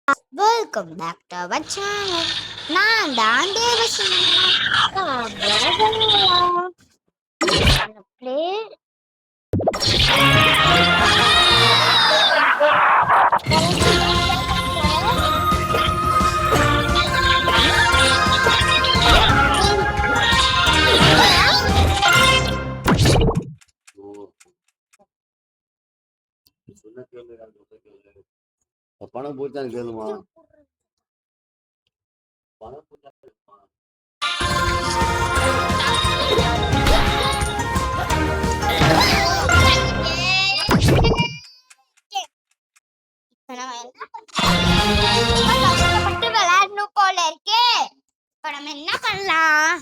Welcome back to our channel. நான் தான் தேவசினி. பணம் போச்சா கேளுமா பணம் போச்சா கஷ்டப்பட்டு விளையாடணும் போல இருக்கே. இப்ப நம்ம என்ன பண்ணலாம்?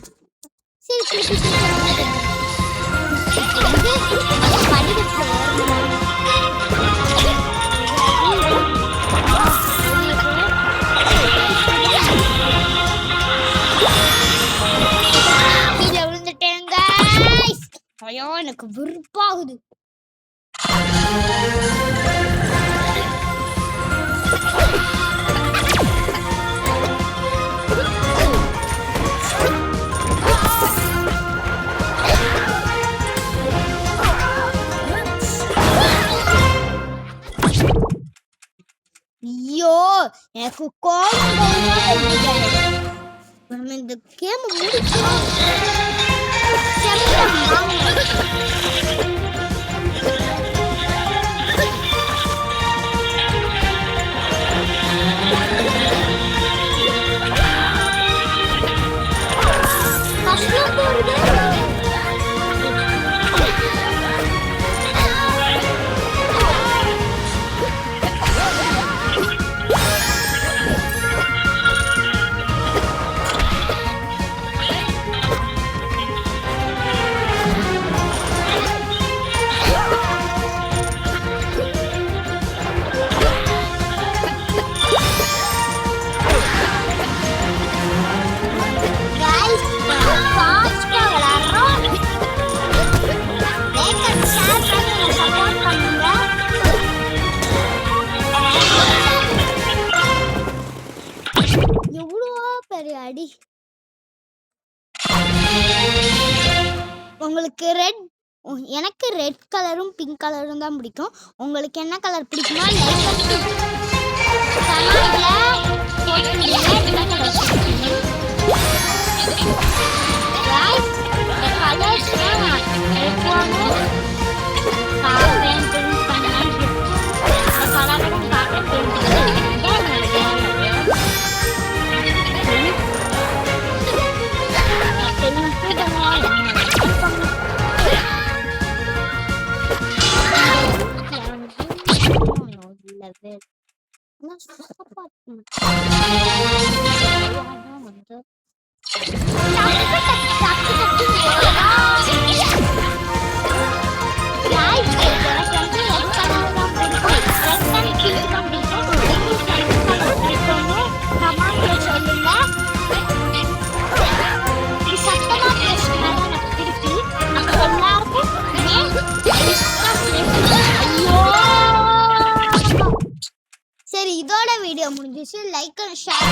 கீழே விழுந்துட்டேங்க. ஐயோ எனக்கு விருப்பாகுது. ஐயோ எனக்கு கோபம் நம்ம இந்த கேம் முடிச்சோம். அடி உங்களுக்கு ரெட், எனக்கு ரெட் கலரும் பிங்க் கலரும் தான் பிடிக்கும். உங்களுக்கு என்ன கலர் பிடிக்குமா? சரி, இதோட வீடியோ முடிஞ்சிச்சு. Like and share